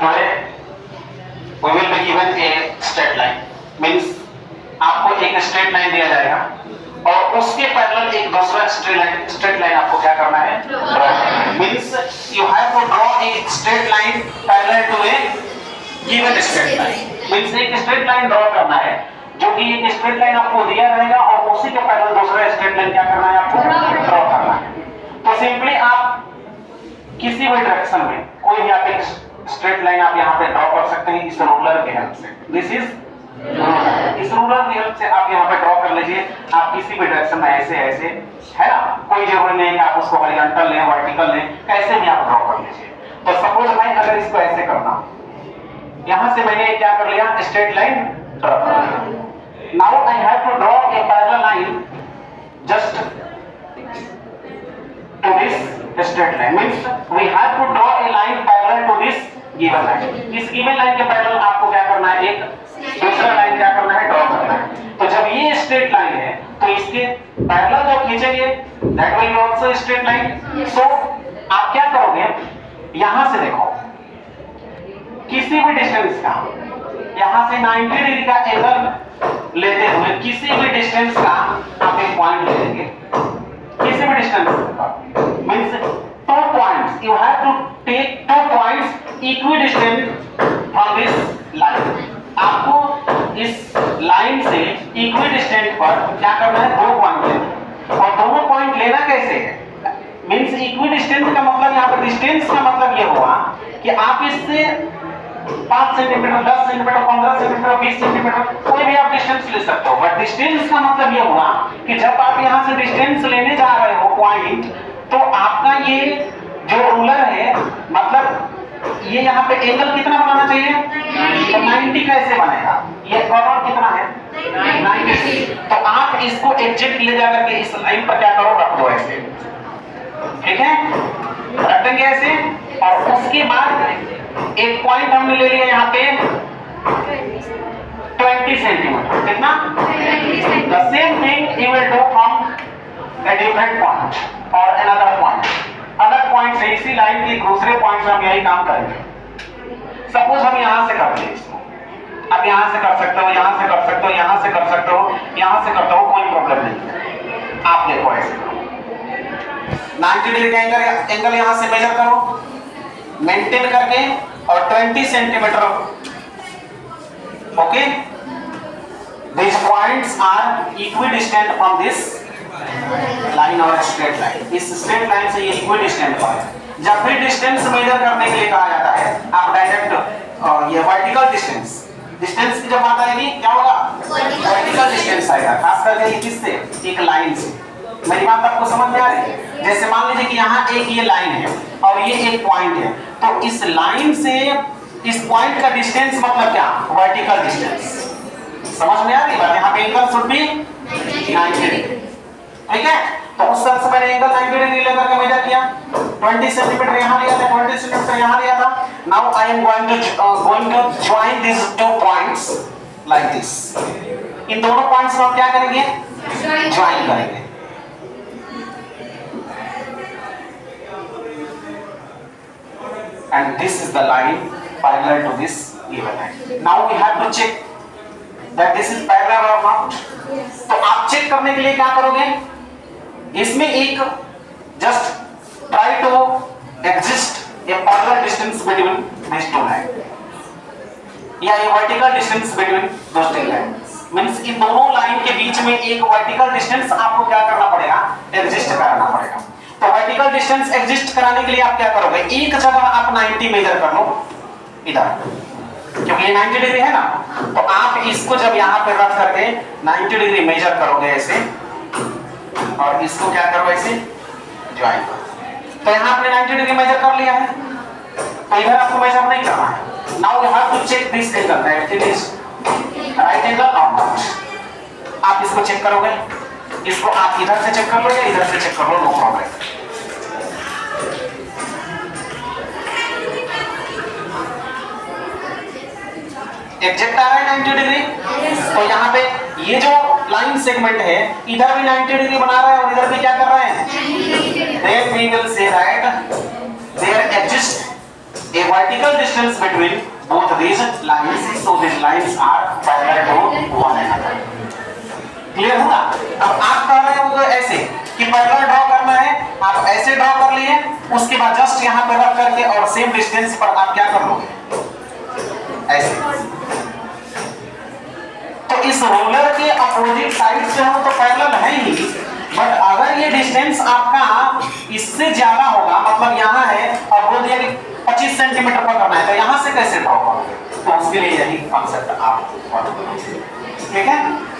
Today we will be given a straight line. Means आपको एक straight line दिया जाएगा और उसके पैरेलल एक दूसरा स्ट्रेट लाइन आपको क्या करना है? Draw. Means you have to draw a straight line parallel to a given straight line. Means एक स्ट्रेट लाइन ड्रॉ करना है जो कि एक स्ट्रेट लाइन आपको दिया रहेगा और उसी के पैरेलल दूसरा स्ट्रेट लाइन क्या करना है आपको? ड्रॉ करना है। तो सिंपली आप किसी भी डायरेक्शन में कोई भी आप एक स्ट्रेट लाइन आप यहाँ पे ड्रॉ कर सकते हैं इस रूलर के हेल्प से। दिस इज इस रूलर की हेल्प से आप यहाँ पे ड्रॉ कर लीजिए। आप किसी भी डायरेक्शन में ऐसे ऐसे है ना, कोई जरूरी नहीं है आप उसको हॉरिजॉन्टल लें वर्टिकल लें, कैसे भी आप ड्रॉ कर लीजिए। तो सपोज मैं अगर इसको ऐसे करना, यहाँ से मैंने क्या कर लिया, स्ट्रेट लाइन ड्रॉ कर लिया। Now I have to draw a parallel line just to this straight line. Means we have to draw a line parallel to this given line. इस given line के पैरेलल आपको क्या करना है, एक दूसरा लाइन क्या करना है, ड्रॉ करना है। तो जब ये स्ट्रेट लाइन है तो इसके पैरेलल जो खींचेंगे that will be also straight line. So आप क्या करोगे, यहाँ से देखो किसी भी डिस्टेंस का, यहाँ से 90 डिग्री का एंगल लेते हुए किसी भी डिस्टेंस का आप एक पॉइंट ले लेंगे। किसी भी distance means 2 points, you have to take 2 points equidistant from this line. आपको इस लाइन से इक्विडिस्टेंट पर क्या करना है, 2 पॉइंट लेना। और दोनों पॉइंट लेना कैसे है, मींस इक्विडिस्टेंट का मतलब यहाँ पर डिस्टेंस का मतलब ये हुआ कि आप इससे 5 सेंटीमीटर, 10 सेंटीमीटर, 15 सेंटीमीटर, 20 सेंटीमीटर कोई भी आप डिस्टेंस ले सकते हो। बट डिस्टेंस का मतलब ये हुआ कि जब आप यहाँ से डिस्टेंस लेने जा रहे हो पॉइंट, तो आपका ये जो रूलर है मतलब ये यहाँ पे एंगल कितना बनाना चाहिए, तो 90 कैसे बनेगा, ये कॉर्नर कितना है 90। तो आप इसको एग्जैक्ट ले जाकर के इस लाइन पर क्या करो, रख दो ऐसे, ठीक है, रख देंगे ऐसे। और उसके बाद एक पॉइंट हमने ले लिया यहाँ पे 20 सेंटीमीटर, कितना, the same thing you will do from a different point or another point, अलग पॉइंट से इसी लाइन के दूसरे पॉइंट से हम यही काम करेंगे। सपोज हम यहाँ से करते हैं इसको, आप यहाँ से कर सकते हो, यहाँ से कर सकते हो, यहाँ से कर सकते हो, यहाँ से करते हो, कोई प्रॉब्लम नहीं है। आप देखो ऐसे 90 डिग्री का एंगल यहाँ से मेजर करो मेंटेन करके और 20 centimetre, okay. These points are equidistant from this line और straight line. इस straight line से ये equidistant है। जब भी distance measure करने के लिए कहा जाता है, आप डायरेक्ट ये vertical distance की जब बात आएगी क्या होगा, vertical distance आएगा, खास करके किससे, एक लाइन से। मेरी बात आपको समझ में आ रही है? जैसे मान लीजिए कि यहाँ एक ये लाइन है और ये एक पॉइंट है, तो इस लाइन से इस पॉइंट का डिस्टेंस मतलब क्या, वर्टिकल डिस्टेंस। समझ में आ रही बात? यहाँ पे एंगल शुड बी 90 डिग्री, ठीक है। तो उस तरह से मैंने एंगल 90 डिग्री लेकर के मेजर किया, 20 सेंटीमीटर यहाँ लिया था, 20 सेंटीमीटर यहाँ लिया था। Now I am going to join this 2 points like this. इन दोनों पॉइंट्स को हम क्या करेंगे, ज्वाइन करेंगे। And this is the line parallel to this given line. Now we have to check that this is parallel or not. तो आप check करने के लिए क्या करोगे, इसमें एक just try to exist a parallel distance between these 2 lines या a vertical distance between those 2 lines. Means इन दोनों लाइन के बीच में एक vertical distance आपको क्या करना पड़ेगा, exist कराना पड़ेगा। तो वर्टिकल डिस्टेंस एग्जिस्ट कराने के लिए आप क्या करोगे, एक जगह आप 90 मेजर कर लो इधर, क्योंकि ये 90 डिग्री है ना, तो आप इसको जब यहाँ पे रख करके 90 डिग्री मेजर करोगे ऐसे, और इसको क्या करो ऐसे ज्वाइन करो। तो यहाँ आपने 90 डिग्री मेजर कर लिया है, तो इधर आपको मेजर नहीं करना है। Now you have to check this angle that it is right angle और नॉट। आप इसको चेक करोगे, इसको आप इधर से चेक कर लो या इधर से चेक कर लो, नो प्रॉब्लम। एग्जैक्ट आ रहा है 90 डिग्री, तो यहाँ पे ये जो लाइन सेगमेंट है इधर भी 90 डिग्री बना रहा है और इधर भी क्या कर रहे हैं, then we will say that there exists a vertical distance between both these lines, so these lines are parallel to one another. Clear हुआ? अब आप कह रहे हो ऐसे कि पैरेलल ड्रॉ करना है, आप ऐसे ड्रॉ कर लिए, उसके बाद जस्ट यहाँ पे रख करके और सेम डिस्टेंस पर आप क्या कर लोगे, ऐसे। तो इस रोलर के अपोजिट साइड से हो तो पैरेलल है ही, बट अगर ये डिस्टेंस आपका इससे ज्यादा होगा, मतलब यहाँ है और बोल दिया कि 25 सेंटीमीटर पर करना है, तो यहाँ से कैसे ड्रॉ करोगे? तो उसके लिए यही कॉन्सेप्ट आप फॉलो करोगे, ठीक है।